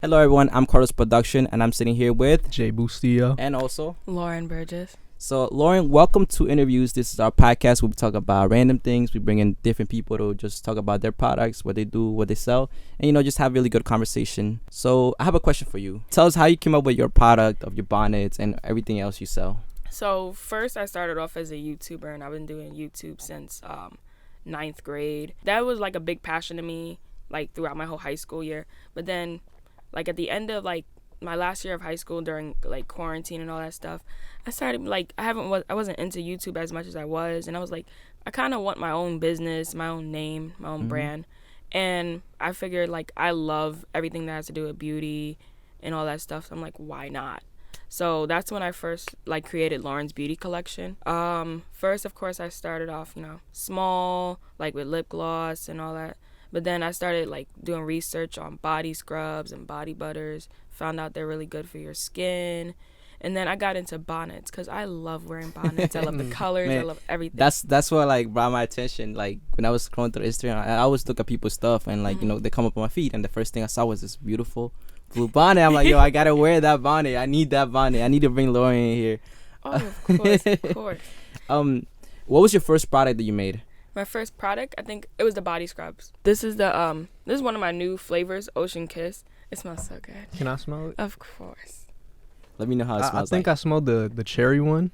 Hello everyone, I'm Carlos Production and I'm sitting here with Jay Bustillo. and also Lauren Burgess. So Lauren, welcome to Interviews. This is our podcast where we talk about random things. We bring in different people to just talk about their products, what they do, what they sell, and just have really good conversation. So I have a question for you. Tell us how you came up with your product of your bonnets and everything else you sell. So first I started off as a YouTuber, and I've been doing YouTube since ninth grade. That was like a big passion to me, like throughout my whole high school year. But then like at the end of like my last year of high school during like quarantine and all that stuff, I started like I wasn't into YouTube as much as I was, and I was like I kind of want my own business, my own name, my own brand. And I figured like I love everything that has to do with beauty and all that stuff. So I'm like, why not? So that's when I first like created Lauren's Beauty Collection. First, of course, I started off, small, like with lip gloss and all that. But then I started like doing research on body scrubs and body butters. Found out they're really good for your skin. And then I got into bonnets because I love wearing bonnets. I love the colors. Man, I love everything. That's what like brought my attention. Like when I was scrolling through Instagram, I always look at people's stuff and like they come up on my feed, and the first thing I saw was this beautiful blue bonnet. I'm like, yo, I gotta wear that bonnet. I need that bonnet. I need to bring Lauren in here. Oh, of course, of course. What was your first product that you made? My first product, I think it was the body scrubs. This is one of my new flavors, Ocean Kiss. It smells so good. Can I smell it? Of course. Let me know how it I smells. think I smelled the cherry one.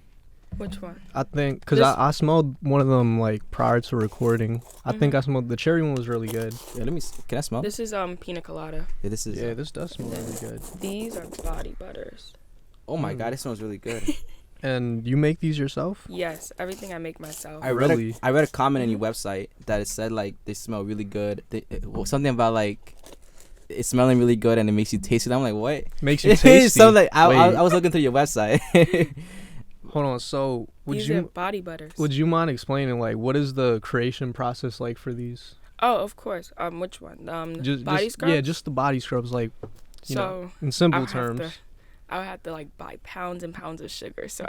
Which one? I think because I smelled one of them like prior to recording. I think I smelled the cherry one was really good. Yeah, can I smell? This is pina colada. Yeah, this is. Yeah, this does smell really good. These are body butters. Oh my god, it smells really good. And you make these yourself? Yes, everything I make myself. I read a comment on your website that it said like they smell really good. Something about like it's smelling really good and it makes you taste it. I'm like, what? Makes you tasty. So like I was looking through your website. Hold on. So these are body butters. Would you mind explaining like what is the creation process like for these? Oh, of course. Which one? Body scrubs? Yeah, just the body scrubs, like you know, in simple terms. I would have to like buy pounds and pounds of sugar. So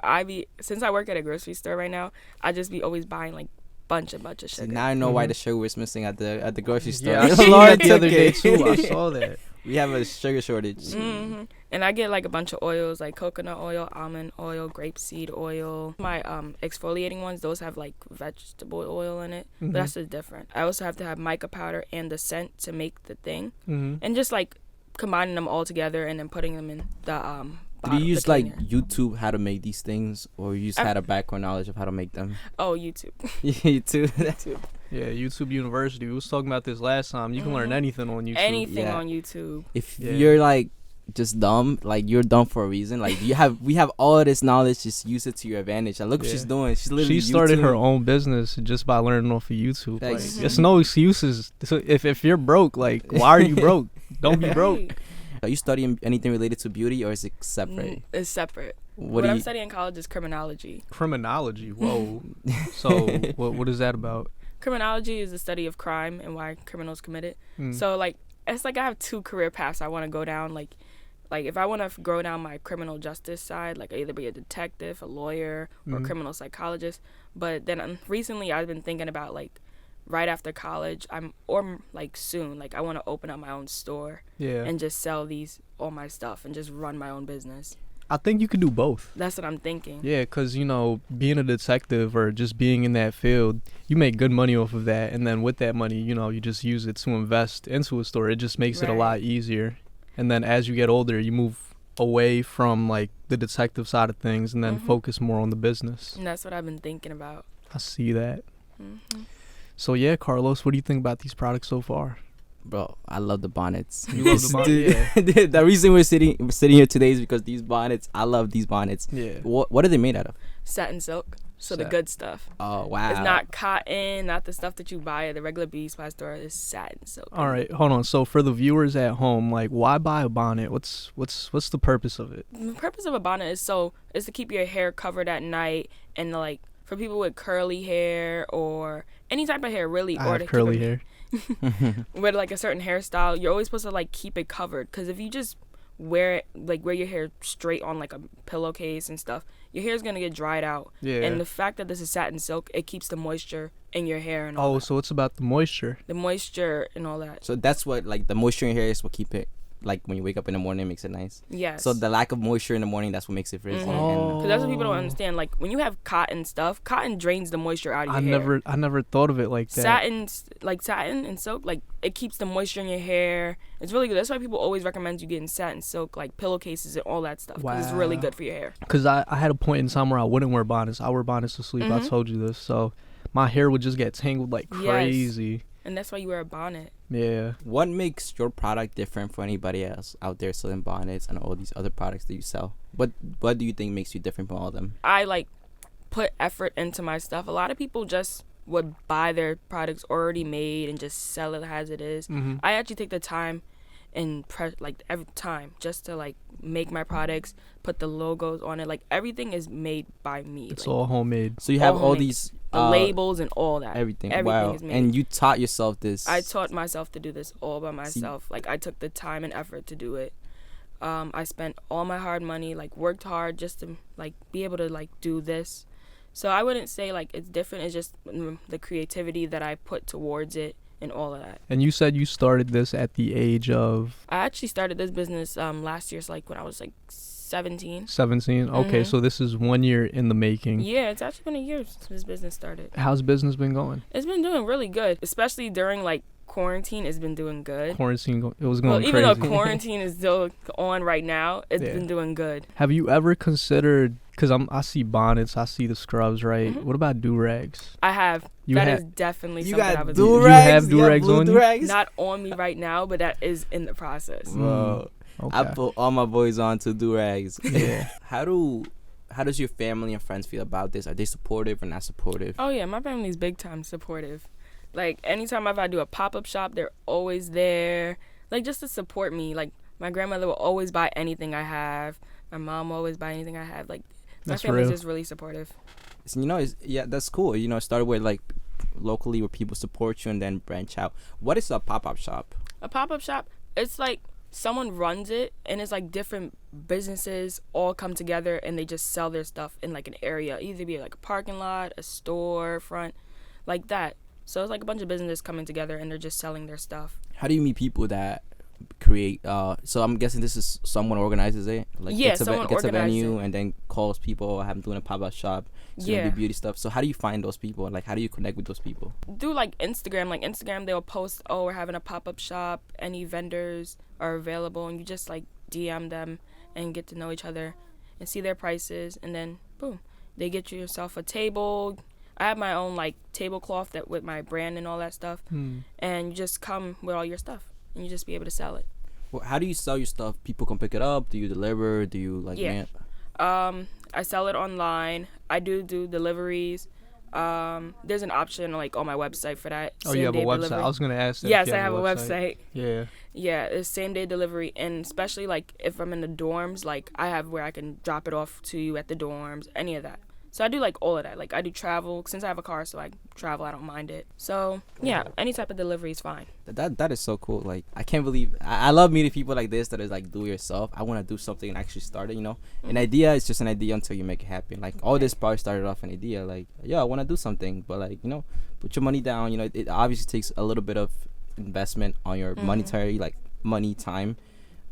since I work at a grocery store right now, I just be always buying like bunch of sugar. See, now I know why the sugar was missing at the grocery store. Yeah, I saw that the other day too. I saw that. We have a sugar shortage. And I get like a bunch of oils, like coconut oil, almond oil, grapeseed oil. My exfoliating ones, those have like vegetable oil in it, but that's just different. I also have to have mica powder and the scent to make the thing, and just like combining them all together and then putting them in the Did you use like YouTube how to make these things, or you just had a background knowledge of how to make them? Oh, YouTube. YouTube. Yeah, YouTube University. We was talking about this last time. You can learn anything on YouTube. Anything on YouTube. If you're like just dumb, like you're dumb for a reason. Like we have all this knowledge, just use it to your advantage. Like, look what she's doing. She's literally she started YouTube. her own business just by learning off of YouTube. Like, It's no excuses. So if you're broke, like why are you broke? Don't be broke. Are you studying anything related to beauty, or is it separate? It's separate. What I'm studying in college is criminology. Criminology. Whoa. So what is that about? Criminology is the study of crime and why criminals commit it. So like it's like I have two career paths I want to go down. Like if I want to go down my criminal justice side, like either be a detective, a lawyer, or a criminal psychologist. But then recently I've been thinking about like right after college, soon, like I want to open up my own store and just sell all my stuff and just run my own business. I think you could do both. That's what I'm thinking. Yeah, because, being a detective or just being in that field, you make good money off of that. And then with that money, you just use it to invest into a store. It just makes it a lot easier. And then as you get older, you move away from like the detective side of things and then focus more on the business. And that's what I've been thinking about. I see that. So yeah, Carlos, what do you think about these products so far? Bro, I love the bonnets. You love the bonnets? Yeah. The reason we're sitting here today is because these bonnets. I love these bonnets. Yeah. What are they made out of? Satin silk. So the good stuff. Oh wow. It's not cotton, not the stuff that you buy at the regular beauty supply store. It's satin silk. All right, hold on. So for the viewers at home, like, why buy a bonnet? What's the purpose of it? The purpose of a bonnet is to keep your hair covered at night, and like for people with curly hair or any type of hair, really. I have curly hair. With like a certain hairstyle, you're always supposed to like keep it covered, because if you just wear your hair straight on like a pillowcase and stuff, your hair's gonna get dried out. Yeah. And the fact that this is satin silk, it keeps the moisture in your hair and all that. So it's about the moisture. The moisture and all that. So that's what, like, the moisture in your hair is what keep it like when you wake up in the morning, it makes it nice. Yes. So the lack of moisture in the morning, that's what makes it frizzy. Mhm. Oh. Because that's what people don't understand. Like when you have cotton stuff, cotton drains the moisture out of your hair. I never thought of it like that. Satin and silk, like it keeps the moisture in your hair. It's really good. That's why people always recommend you getting satin, silk, like pillowcases and all that stuff. Because it's really Wow. good for your hair. Because I had a point in time where I wouldn't wear bonnets. I wear bonnets to sleep. I Mhm. told you this. So my hair would just get tangled like Yes. crazy. And that's why you wear a bonnet. Yeah. What makes your product different from anybody else out there selling bonnets and all these other products that you sell? What do you think makes you different from all of them? I like put effort into my stuff. A lot of people just would buy their products already made and just sell it as it is. Mm-hmm. I actually take the time and every time just to like make my products, put the logos on it. Like everything is made by me. It's like, all homemade. So you have All all homemade. these the labels and all that. everything. Everything Wow. is made. And you taught yourself this. I taught myself to do this all by myself. Like I took the time and effort to do it. I spent all my hard money, like worked hard just to like be able to like do this. So I wouldn't say like it's different. It's just the creativity that I put towards it and all of that. And you said you started this at the age of I actually started this business last year, so like when I was like 17. 17. Okay, Mhm. so this is 1 year in the making. Yeah, it's actually been a year since this business started. How's business been going? It's been doing really good, especially during like quarantine. It's been doing good. Quarantine, it was Well, going even crazy. though quarantine is still on right now, it's Yeah. been doing good. Have you ever considered? Because I see bonnets, I see the scrubs, right? Mhm. What about do-rags? I have. You That have is definitely you something I got was do- do-rags? You have do-rags blue on you? do-rags? not on me right now, but that is in the process. Whoa. Okay. I put all my boys on to do-rags. Yeah. How does your family and friends feel about this? Are they supportive or not supportive? Oh yeah, my family's big time supportive. Like anytime if I do a pop-up shop, they're always there. Like just to support me. Like my grandmother will always buy anything I have. My mom will always buy anything I have. Like my That's family's real. just really supportive. So, that's cool. It started with like locally where people support you and then branch out. What is a pop-up shop? A pop-up shop, it's like someone runs it and it's like different businesses all come together and they just sell their stuff in like an area. Either be like a parking lot, a store front, like that. So it's like a bunch of businesses coming together and they're just selling their stuff. How do you meet people that create so I'm guessing this is someone organizes it, like Yeah, gets someone a venue organizes it. and then calls people, I'm doing a pop-up shop, so you Yeah. do beauty stuff. So how do you find those people? Like how do you connect with those people? Do like Instagram. Like Instagram, they'll post, oh, we're having a pop-up shop. Any vendors are available. And you just like DM them and get to know each other and see their prices. And then, boom, they get you yourself a table. I have my own like tablecloth that with my brand and all that stuff. And you just come with all your stuff. And you just be able to sell it. Well, how do you sell your stuff? People can pick it up? Do you deliver? Do you like Yeah. I sell it online. I do deliveries. There's an option like on my website for that. Oh, you have a same-day website? delivery. I was going to ask that. Yes, if you I have a website. Yeah. Yeah, it's same day delivery, and especially like if I'm in the dorms, like I have where I can drop it off to you at the dorms, any of that. So I do like all of that. Like I do travel since I have a car, so I travel. I don't mind it. So yeah, any type of delivery is fine. That is so cool. Like I can't believe I love meeting people like this that is like do it yourself. I want to do something and actually start it. An idea is just an idea until you make it happen. Like all this probably started off an idea. Like I want to do something, but like put your money down. It obviously takes a little bit of investment on your monetary money time,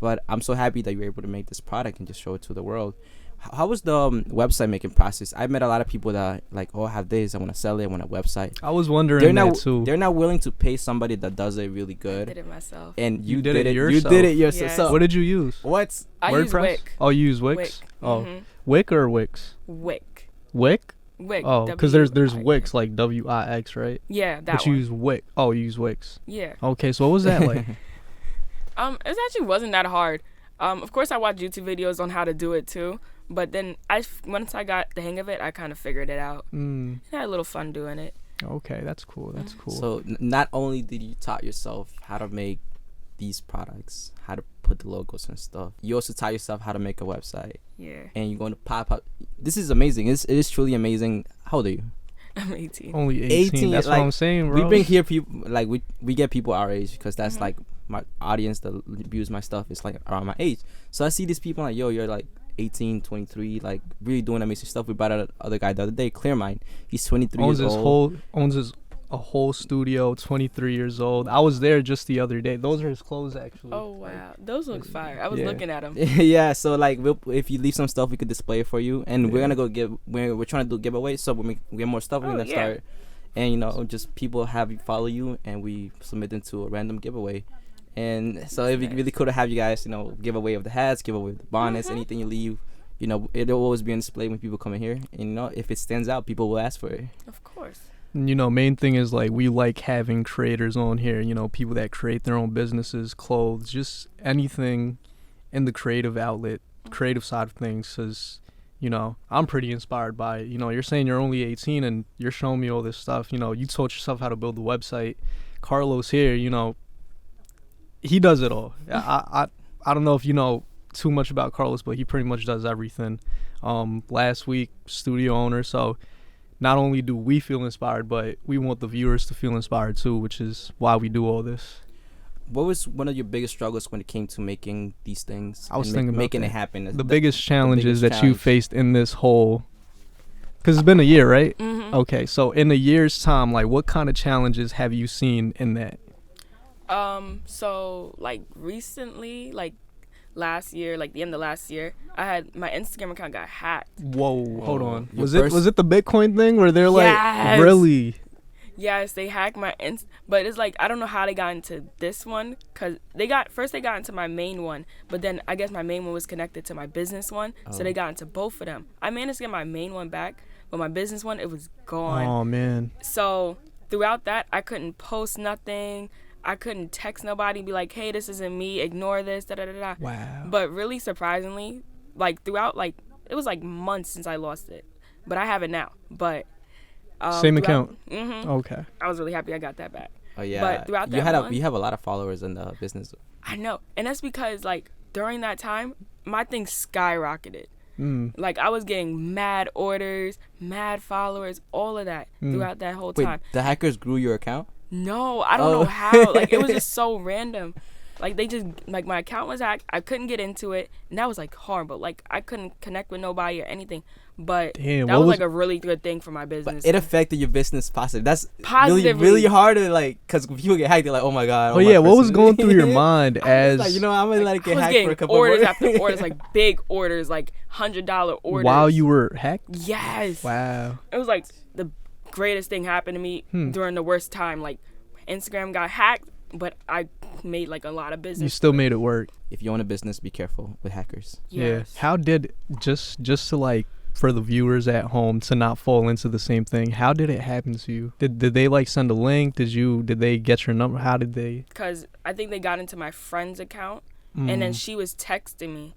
but I'm so happy that you're able to make this product and just show it to the world. How was the website making process? I met a lot of people that like, I have this, I want to sell it, I want a website. I was wondering that too. They're not willing to pay somebody that does it really good. I did it myself. And You did it yourself. You did it yourself. Yes. So What did you use? what's I use WordPress? Wick. Oh, you use Wix? Wick. Oh, Mhm. Wick or Wix? Wick. Wick? Wick. Oh, because there's W-I-K. Wix, like Wix, right? Yeah, that But you one. use Wix. Oh, you use Wix. Yeah. Okay, so what was that like? It actually wasn't that hard. Of course I watched YouTube videos on how to do it too, but then once I got the hang of it, I kind of figured it out. I had a little fun doing it. Okay, that's cool. That's cool. So not only did you taught yourself how to make these products, how to put the logos and stuff, you also taught yourself how to make a website. Yeah. And you're going to pop up. This is amazing. It is truly amazing. How old are you? I'm 18. Only 18. That's what I'm saying, bro. We bring here people like we get people our age because that's like my audience that views my stuff is like around my age. So I see these people like, yo, you're like 18, 23, like really doing amazing stuff. We brought out other guy the other day, Clearmind. He's 23 years old. owns his a whole studio, 23 years old. I was there just the other day. Those are his clothes, actually. Oh wow, those look fire. I was Yeah. looking at them. Yeah, so like if you leave some stuff, we could display it for you, and we're Yeah. gonna go we're trying to do giveaways, so when we get more stuff, we're Oh, gonna yeah. start, and just people have you follow you, and we submit them to a random giveaway, and so it'd be Nice. really cool to have you guys, give away of the hats, give away of the bonnets, Mhm. anything you leave, it'll always be on display when people come in here, and if it stands out, people will ask for it. Of course. And, main thing is like we like having creators on here, people that create their own businesses, clothes, just anything in the creative outlet, creative side of things. Because, I'm pretty inspired by it. You're saying you're only 18 and you're showing me all this stuff. You taught yourself how to build the website. Carlos here, he does it all. I don't know if you know too much about Carlos, but he pretty much does everything. Last week, studio owner, so not only do we feel inspired, but we want the viewers to feel inspired too, which is why we do all this. What was one of your biggest struggles when it came to making these things? I was and thinking about making that. it happen. The biggest challenges biggest that you challenge. faced in this whole, because it's been a year, right? Mhm. Okay, so in a year's time, like what kind of challenges have you seen in that? So like recently, like last year, like the end of last year, I had my Instagram account got hacked. Whoa, hold on. Your Was first- it the Bitcoin thing where they're like, Yes. really? Yes, they hacked my but it's like I don't know how they got into this one, cause they got into my main one, but then I guess my main one was connected to my business one, so they got into both of them. I managed to get my main one back, but my business one, it was gone. Oh man. So throughout that, I couldn't post nothing. I couldn't text nobody, be like, hey, this isn't me, ignore this, da da da da. Wow. But really surprisingly, like throughout, like it was like months since I lost it, but I have it now. But Same account. Mm-hmm. Okay. I was really happy I got that back. Oh yeah, But throughout you that had month- you have a lot of followers in the business. I know, and that's because like during that time, my thing skyrocketed. Mm. Like I was getting mad orders, mad followers, all of that throughout that whole Wait, time. the hackers grew your account? No, I don't Oh. know how. Like it was just so random. Like they just like my account was hacked. I couldn't get into it, and that was like horrible. Like I couldn't connect with nobody or anything. But Damn, that what was was- like a really good thing for my But business. it affected your business positive. That's Positively. really hard to because when people get hacked, they're like, oh my god. Oh my yeah, what was person- going through your mind I was as like, I'm gonna let it I get was hacked for a getting couple orders more. after orders, like big orders, like $100 orders. while you were hacked? Yes. Wow. It was like the greatest thing happened to me during the worst time. Like Instagram got hacked, but I made like a lot of business. You still made it work. If you own a business, be careful with hackers. Yes. Yeah. How did just to like for the viewers at home to not fall into the same thing? How did it happen to you? Did they like send a link? Did they get your number? How did they? Because I think they got into my friend's account, and then she was texting me,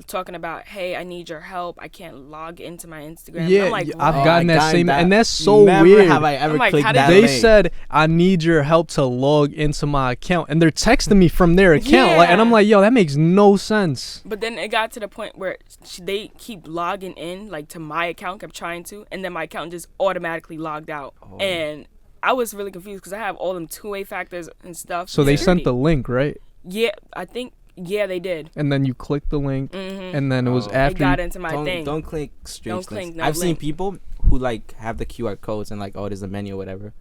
talking about, hey, I need your help. I can't log into my Instagram. And Yeah, I'm like, I've what? gotten I that got same, that. and that's so Never weird. have I ever I'm like, clicked how did that They link. said I need your help to log into my account, and they're texting me from their account, like, and I'm Yeah. like, yo, that makes no sense. But then it got to the point where they keep logging in, like to my account, kept trying to, and then my account just automatically logged out. Oh. And I was really confused because I have all them two-way factors and stuff. So they sent Security. the link, right? Yeah, I think, yeah, they did. And then you click the link, Mm-hmm. and then it was Oh. It after. got You, into my don't, thing. Don't click strange Don't click links. no I've seen link. people who like have the QR codes and like, oh, there's a menu or whatever.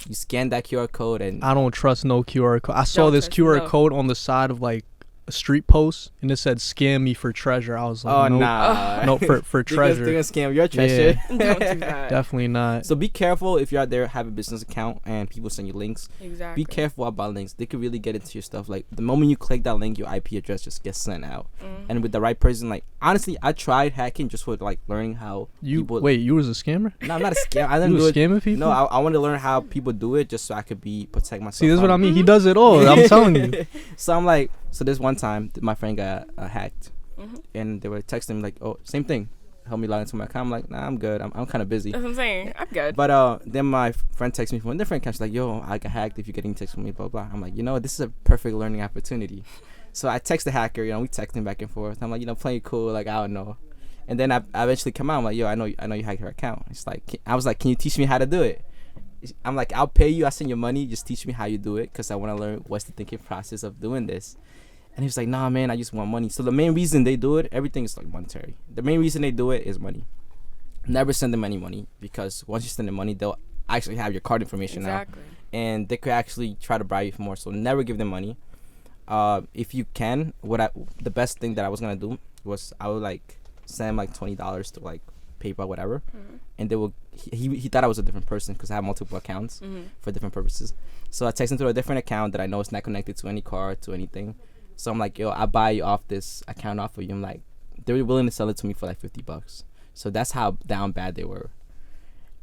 You scan that QR code and I don't trust no QR code. I saw Don't this trust QR no. code on the side of like a street post, and it said "scam me for treasure." I was like, oh nope. nah, No, for They're treasure. gonna scam your treasure. Don't do that. Definitely not. So be careful if you're out there have a business account and people send you links. Exactly. Be careful about links. They could really get into your stuff. Like the moment you click that link, your IP address just gets sent out. Mhm. And with the right person, like honestly, I tried hacking just for like learning how You people. wait, you was a scammer? No, I'm not a scam. I You didn't do was it. scamming people? No, I want to learn how people do it just so I could protect myself. See, this is what I mean. He Mhm. does it all. I'm telling you. So I'm like, so this one time, my friend got hacked, Mhm. and they were texting me like, oh, same thing, help me log into my account. I'm like, nah, I'm good. I'm kind of busy. That's what I'm saying. I'm good. But then my friend texts me from a different account. She's like, yo, I got hacked. If you're getting texts from me, blah blah. I'm like, this is a perfect learning opportunity. So I text the hacker. We texting back and forth. I'm like, playing cool. Like I don't know. And then I eventually come out. I'm like, yo, I know you hacked her account. It's like, I was like, can you teach me how to do it? I'm like, I'll pay you. I'll send you money. Just teach me how you do it, because I want to learn what's the thinking process of doing this. And he was like, nah, man, I just want money. So the main reason they do it, everything is like monetary. The main reason they do it is money. Never send them any money, because once you send them money, they'll actually have your card information Exactly. now, and they could actually try to bribe you for more. So never give them money. If you can, the best thing that I was gonna do was I would like send like $20 to like PayPal, whatever, and they will. He thought I was a different person because I have multiple accounts for different purposes. So I text him to a different account that I know is not connected to any card, to anything. So I'm like, yo, I buy you off this account off of you. I'm like, they were willing to sell it to me for like $50. So that's how down bad they were.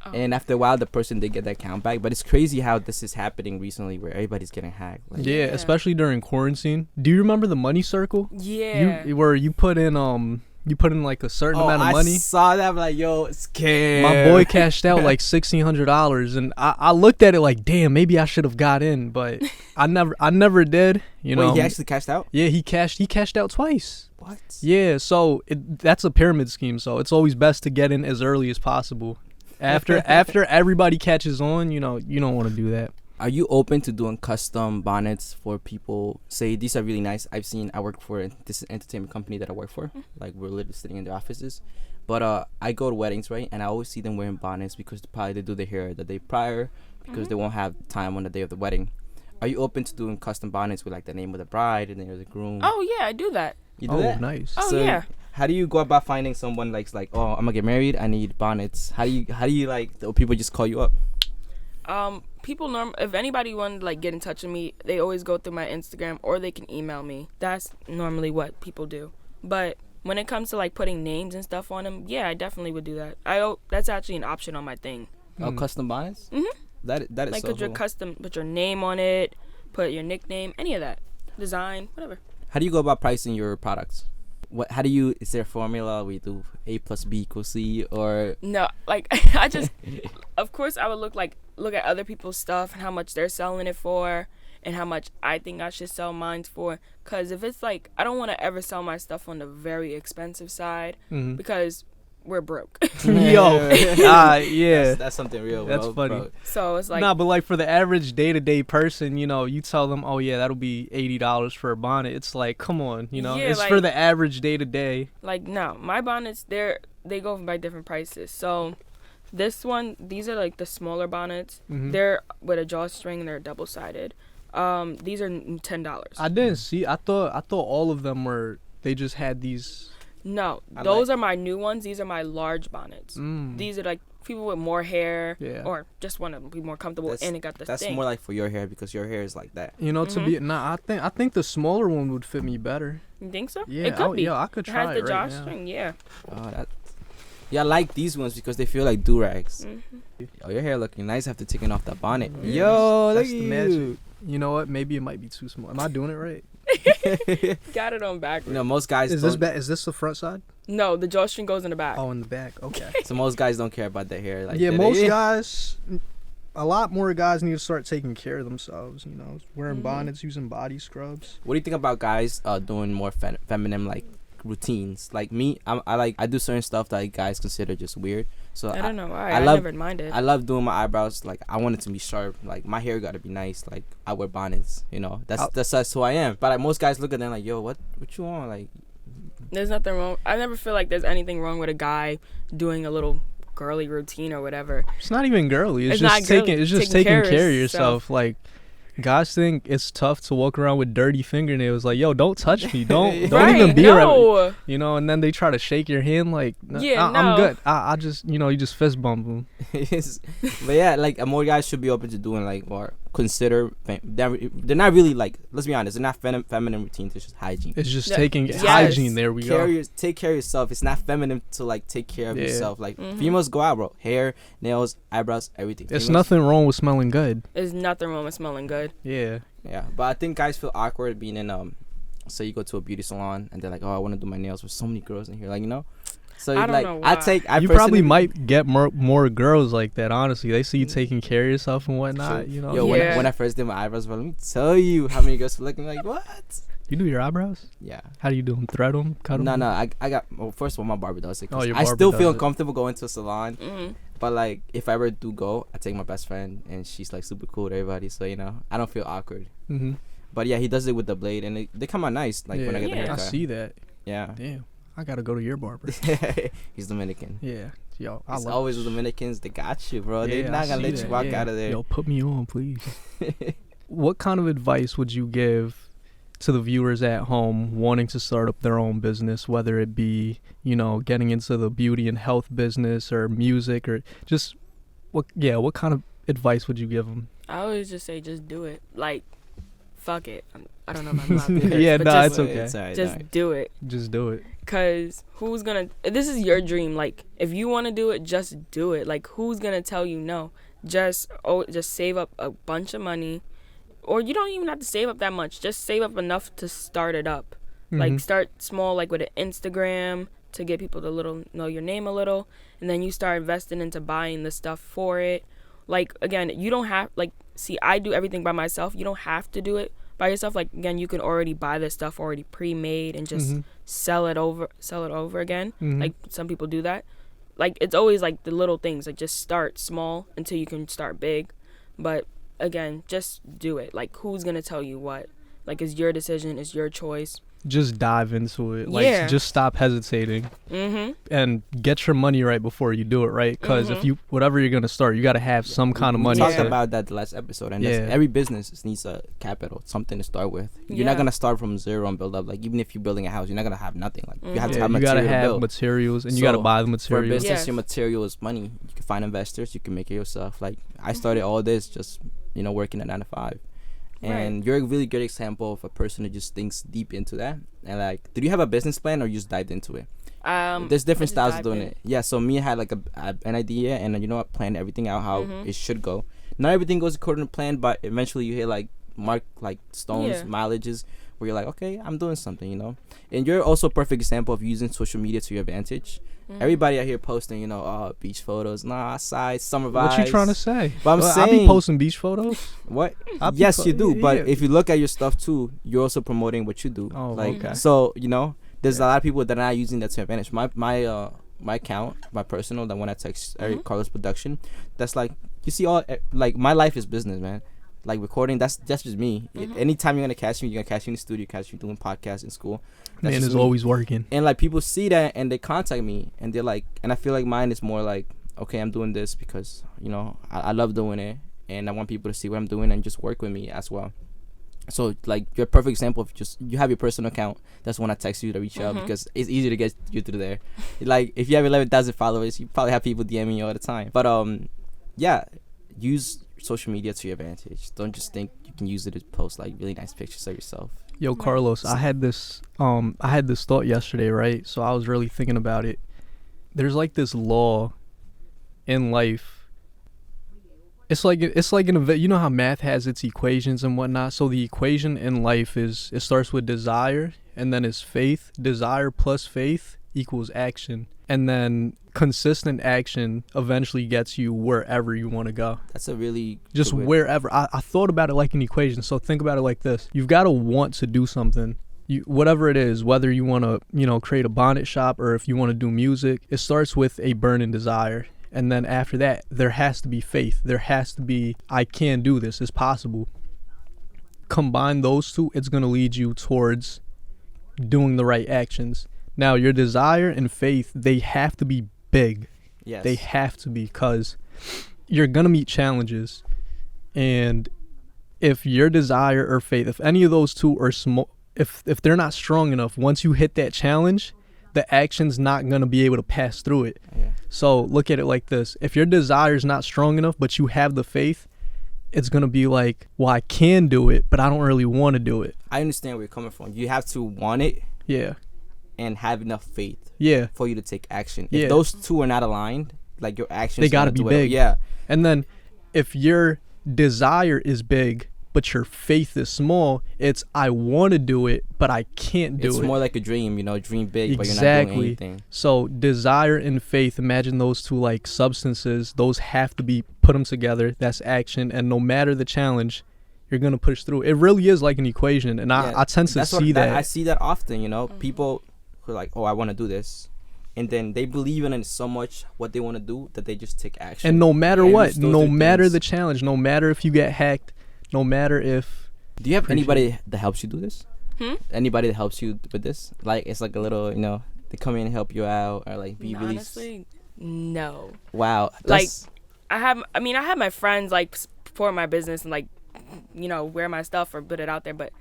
Oh. And after a while, the person did get that account back. But it's crazy how this is happening recently, where everybody's getting hacked. Like, Yeah, especially during quarantine. Do you remember the money circle? Yeah. Where you put in like a certain amount of money. I saw that. I'm like, yo, scam. My boy cashed out like $1,600, and I looked at it like, damn, maybe I should have got in, but I never did. You know. Wait, he actually cashed out? Yeah, he cashed out twice. What? Yeah, so that's a pyramid scheme. So it's always best to get in as early as possible. After everybody catches on, you know, you don't want to do that. Are you open to doing custom bonnets for people? Say these are really nice. I work for this entertainment company that I work for. Like we're literally sitting in the offices. But I go to weddings, right? And I always see them wearing bonnets because probably they do their hair the day prior because they won't have time on the day of the wedding. Are you open to doing custom bonnets with like the name of the bride and the name of the groom? Oh yeah, I do that. You do that? Nice. Oh So yeah. how do you go about finding someone like, oh, I'm gonna get married, I need bonnets? How do you like, the people just call you up? People if anybody wanted to like get in touch with me, they always go through my Instagram or they can email me. That's normally what people do. But when it comes to like putting names and stuff on them, yeah, I definitely would do that. That's actually an option on my thing. Oh, custom bonnets? Mhm. That is Like so put your cool. put your name on it, put your nickname, any of that, design, whatever. How do you go about pricing your products? Is there a formula where you do A plus B equals C, or No, like I just, of course I would look at other people's stuff and how much they're selling it for and how much I think I should sell mine for. Cause if it's like, I don't want to ever sell my stuff on the very expensive side because we're broke. Yo, yeah. that's something real. That's bro, funny. bro. So it's like, Nah, but like for the average day-to-day person, you know, you tell them, oh yeah, that'll be $80 for a bonnet. It's like, come on, you know, Yeah, it's like- for the average day-to-day. like no, my bonnets, they go by different prices. So these are like the smaller bonnets. They're with a drawstring. They're double-sided. These are $10. I didn't see. I thought all of them were. They just had these. No, I those are my new ones. These are my large bonnets. Mm. These are like people with more hair, Yeah. or just want to be more comfortable, and it got the That's thing. more like for your hair because your hair is like that. You know, to be nah. I think the smaller one would fit me better. You think so? Yeah, It could be. yeah, I could It try has the it right now. drawstring, yeah. Oh, I like these ones because they feel like do-rags. Oh, your hair looking nice after taking off that bonnet. Yeah, Yo, look that's at the you. magic. You know what? Maybe it might be too small. Am I doing it right? Got it on backwards. You know, most guys Is this is this the front side? No, the drawstring goes in the back. Oh, in the back. Okay. So most guys don't care about their hair. Like Yeah, that. most guys. A lot more guys need to start taking care of themselves. You know, wearing bonnets, using body scrubs. What do you think about guys doing more feminine like routines? Like me, I do certain stuff that guys consider just weird. So I don't know why. I I love- never minded. I love doing my eyebrows. Like I want it to be sharp. Like my hair got to be nice. Like I wear bonnets. You know, that's who I am. But like most guys look at them like, yo, what you want? Like There's nothing wrong. I never feel like there's anything wrong with a guy doing a little girly routine or whatever. It's not even girly. It's, It's just not girly. taking. It's just taking care of yourself. Like, guys think it's tough to walk around with dirty fingernails. Like, yo, don't touch me. Don't even be around. no. You know, and then they try to shake your hand. Like, Yeah, I'm no. good. I just, you just fist bump them. but yeah, like more guys should be open to doing like or consider. They're not really like. Let's be honest. They're not feminine routines. It's just hygiene. It's just Yeah. taking Yes. hygiene. There we go. Take care of yourself. It's not feminine to like take care of Yeah. yourself. Like females go out, bro. Hair, nails, eyebrows, everything. There's Females- nothing wrong with smelling good. There's nothing wrong with smelling good. Yeah. Yeah, but I think guys feel awkward being in So you go to a beauty salon and they're like, oh, I want to do my nails. There's so many girls in here, like So I don't like know I why. take. I You personally- probably might get more girls like that. Honestly, they see you taking care of yourself and whatnot. You know. Yo, Yeah. when I first did my eyebrows, bro, let me tell you how many girls were looking like what? You do your eyebrows? Yeah. How do you do them? Thread them? Cut them? No. I got. Well, first of all, my barber does it. 'Cause Oh, your I barber still does feel it. comfortable going to a salon, Mm-hmm. but like if I ever do go, I take my best friend and she's like super cool to everybody, so I don't feel awkward. Mm-hmm. But yeah, he does it with the blade and they come out nice. Like when I get the Yeah. haircut. I see that. Yeah. Damn. I gotta go to your barber. He's Dominican. Yeah. Yo, I It's love always the Dominicans. They got you, bro. They're Yeah, not I gonna see let you that, walk yeah. out of there. Yo, put me on, please. What kind of advice would you give to the viewers at home wanting to start up their own business, whether it be, getting into the beauty and health business or music, or just what kind of advice would you give them? I always just say, just do it. Like, fuck it. I don't know if I'm allowed to do this, Yeah, but nah, just, it's okay. It's alright, just alright. do it. Just do it. Cause who's gonna? This is your dream. Like, if you want to do it, just do it. Like, who's gonna tell you no? Just save up a bunch of money, or you don't even have to save up that much. Just save up enough to start it up. Like, start small, like with an Instagram to get people to know your name a little, and then you start investing into buying the stuff for it. Like, again, you don't have see, I do everything by myself. You don't have to do it by yourself. Like, again, you can already buy this stuff already pre-made and just sell it over again. Like, some people do that. Like, it's always like the little things. Like, just start small until you can start big. But again, just do it. Like, who's gonna tell you what? Like, it's your decision, it's your choice. Just dive into it. Like, Yeah. just stop hesitating and get your money right before you do it, right? Because if you, whatever you're going to start, you got to have some kind of We money. talked to- about that the last episode, and Yeah. every business needs a capital, something to start with. You're not Yeah. gonna start from zero and build up. Like, even if you're building a house, you're not gonna have nothing. Like, you have to Yeah, have you material gotta to have build. materials, and you So, gotta buy the For a materials. business, Yes. your material is money. You can find investors. You can make it yourself. Like, I started all this just working at 9 to 5. And you're a really good example of a person who just thinks deep into that. And like, did you have a business plan or you just dived into it? There's different I just styles of dived doing in. it. Yeah, so me, I had like an idea, and I planned everything out how it should go. Not everything goes according to plan, but eventually you hit like stones, Yeah. mileages, where you're like, okay, I'm doing something, And you're also a perfect example of using social media to your advantage. Everybody out here posting, beach photos, outside, summer vibes. What you trying to say? But I'm I saying, be posting beach photos. what? I be Yes, you do. yeah, But yeah. if you look at your stuff too, you're also promoting what you do. Oh, like, okay. so there's a lot of people that are not using that to their advantage. My account, my personal, the one I text Eric Carlos Production, that's like, you see like, my life is business, man. Like, recording, that's just me. Anytime you're gonna catch me in the studio, catch me doing podcasts in school. That's Man just is me. always working. And like, people see that and they contact me and they're like, and I feel like mine is more like, okay, I'm doing this because I love doing it, and I want people to see what I'm doing and just work with me as well. So like, you're a perfect example of just, you have your personal account. That's when I text you to reach out, because it's easy to get you through there. Like, if you have 11,000 followers, you probably have people DMing you all the time. But yeah, use social media to your advantage. Don't just think you can use it to post like really nice pictures of yourself. Yo, Carlos, I had this thought yesterday, right? So I was really thinking about it. There's like this law in life. It's like you know how math has its equations and whatnot. So the equation in life it starts with desire, and then it's faith. Desire plus faith equals action, and then consistent action eventually gets you wherever you want to go. That's a really Just good way- wherever. I thought about it like an equation. So think about it like this. You've got to want to do something. Whatever it is, whether you want to, create a bonnet shop, or if you want to do music, it starts with a burning desire. And then after that, there has to be faith. There has to be, I can do this. It's possible. Combine those two, it's going to lead you towards doing the right actions. Now, your desire and faith, they have to be big. Yes. They have to be, because you're going to meet challenges. And if your desire or faith, if any of those two are small, if they're not strong enough, once you hit that challenge, the action's not going to be able to pass through it. Yeah. So look at it like this. If your desire is not strong enough, but you have the faith, it's going to be like, well, I can do it, but I don't really want to do it. I understand where you're coming from. You have to want it Yeah. and have enough faith Yeah. for you to take action. Yeah. If those two are not aligned, like, your actions, They gotta gonna be do it. big. Yeah. And then if your desire is big, but your faith is small, it's, I want to do it, but I can't do It's it. more like a dream, dream big, but you're not Exactly. doing anything. So desire and faith, imagine those two like substances. Those have to be, put them together. That's action. And no matter the challenge, you're going to push through. It really is like an equation. And Yeah, I tend to that's see that. I see that often, people who are like, oh, I want to do this. And then they believe in it so much, what they want to do, that they just take action. And no matter And what, just those no are matter things. the challenge, no matter if you get hacked, no matter if, Do you have Appreciate anybody that helps you do this? Hmm? Anybody that helps you with this? Like, it's like a little, they come in and help you out, or like be really. Honestly, No. Wow. Like, I have my friends like support my business and like, wear my stuff or put it out there, but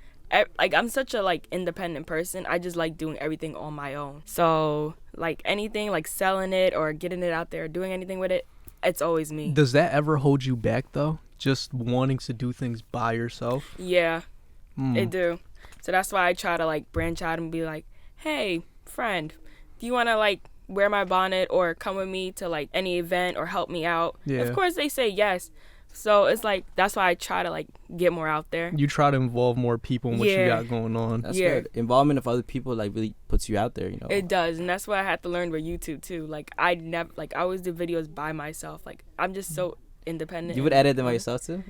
like I'm such a like independent person. I just like doing everything on my own. So like anything like selling it or getting it out there, doing anything with it, it's always me. Does that ever hold you back though? Just wanting to do things by yourself? Yeah, it do. So that's why I try to like branch out and be like, hey, friend, do you want to like wear my bonnet or come with me to like any event or help me out? Yeah. Of course they say yes. So it's like that's why I try to like get more out there. You try to involve more people in what you got going on. That's Yeah. good. Involvement of other people like really puts you out there, It does, and that's what I had to learn with YouTube too. Like I always do videos by myself. Like I'm just so independent. You would edit them by yourself too?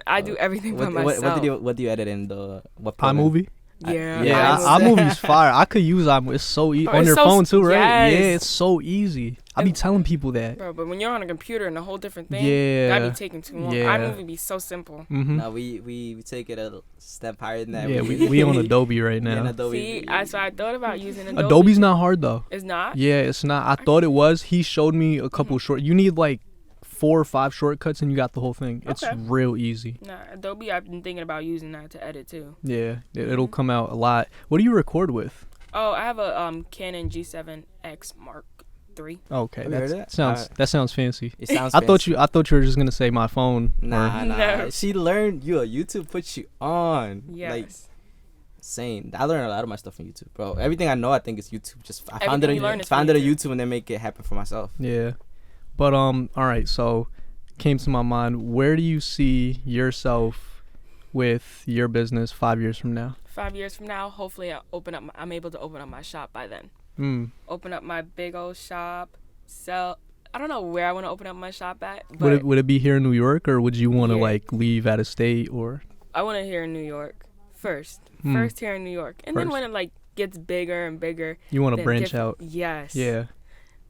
I do everything by myself. What do you edit in the what program? iMovie? Yeah. Yeah, iMovie's fire. I could use iMovie. It's so easy. Oh, On it's your so phone too, right? yes. Yeah, it's so easy. I be telling people that. Bro, but when you're on a computer and a whole different thing, Yeah. that'd be taking too long. Yeah. iMovie be so simple. Mm-hmm. No, we take it a step higher than that. Yeah, we on Adobe right Yeah, now. Adobe. See, so I thought about using Adobe. Adobe's not hard though. It's not? Yeah, it's not. I thought it was. He showed me a couple short. You need like 4 or 5 shortcuts and you got the whole thing. It's Okay. real easy. Nah, Adobe, I've been thinking about using that to edit too. Yeah, it'll come out a lot. What do you record with? Oh, I have a Canon G7X Mark III. Okay, Have you heard that that? that sounds fancy. It sounds I thought fancy. you were just gonna say my phone. Nah, No. She learned YouTube puts you on. Yes. Like insane. I learned a lot of my stuff from YouTube, bro. Everything I know, I think is YouTube. Just I found Everything you learn is found from it on YouTube. YouTube and then make it happen for myself. Yeah, but all right. So, came to my mind. Where do you see yourself with your business 5 years from now? 5 years from now, hopefully I'm able to open up my shop by then. Open up my big old shop, sell. I don't know where I want to open up my shop at, but Would it be here in New York, or would you want to Yeah. like leave out of state, or? I want to here in New York first. First here in New York, and then First. when it like gets bigger and bigger, You want to then branch different- out? Yes. Yeah.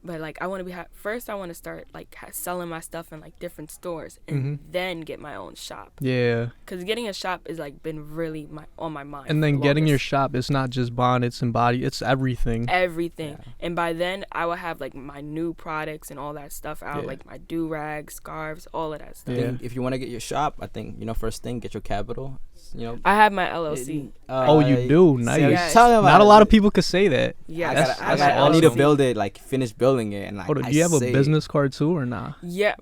But like I want to be first. I want to start like selling my stuff in like different stores, and then get my own shop. Yeah. Cause getting a shop is like been really on my mind. And then the getting your longest. shop, it's not just bonnets and body, it's everything. Everything. And by then I will have like my new products and all that stuff out, Yeah. like my do-rags, scarves, all of that stuff. I Yeah. think if you want to get your shop, I think first thing, get your capital. I have my LLC. Oh, you do? Nice. See, I was Yes. talking about Not a it. lot of people could say that. Yeah, That's- I need to build it, like finish building it, and like. Hold on, do you have a business card too, or not? Yeah,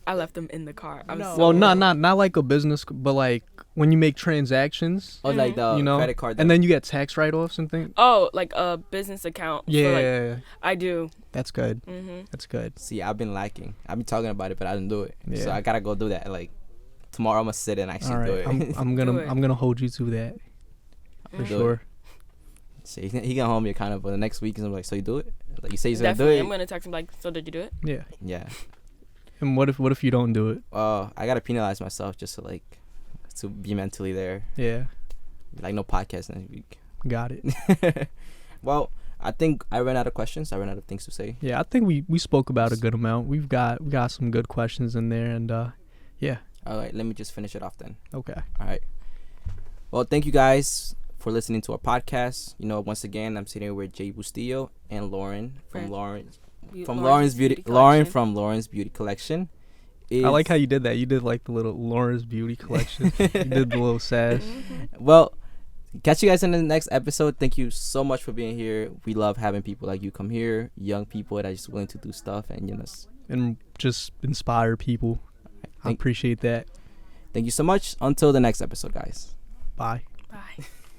I left them in the car. Well, not like a business, but like when you make transactions, Oh, like the credit card. and then you get tax write-offs and things. Oh, like a business account. Yeah, For, like, I do. that's good. Mhm. That's good. See, I've been lacking. I've been talking about it, but I didn't do it. Yeah. So I gotta go do that. Like tomorrow, I'm gonna sit and actually All do right, it. I'm Do it. gonna hold you to that for Do it. sure. See, he gonna hold me accountable the next week, and I'm like, so you do it? Like you say you're Definitely. gonna I'm do it? gonna text him like, so did you do it? Yeah. Yeah. And what if you don't do it? I gotta penalize myself just to be mentally there. Yeah. Like no podcast next week. Got it. Well, I think I ran out of questions. I ran out of things to say. Yeah, I think we spoke about a good amount. We got some good questions in there, and yeah. All right, let me just finish it off then. Okay. All right. Well, thank you guys for listening to our podcast. Once again, I'm sitting here with Jay Bustillo and Lauren from Lauren's Beauty Collection. I like how you did that. You did like the little Lauren's Beauty Collection. You did the little sass. Well, catch you guys in the next episode. Thank you so much for being here. We love having people like you come here, young people that are just willing to do stuff and And just inspire people. I appreciate that. Thank you so much. Until the next episode, guys. Bye. Bye.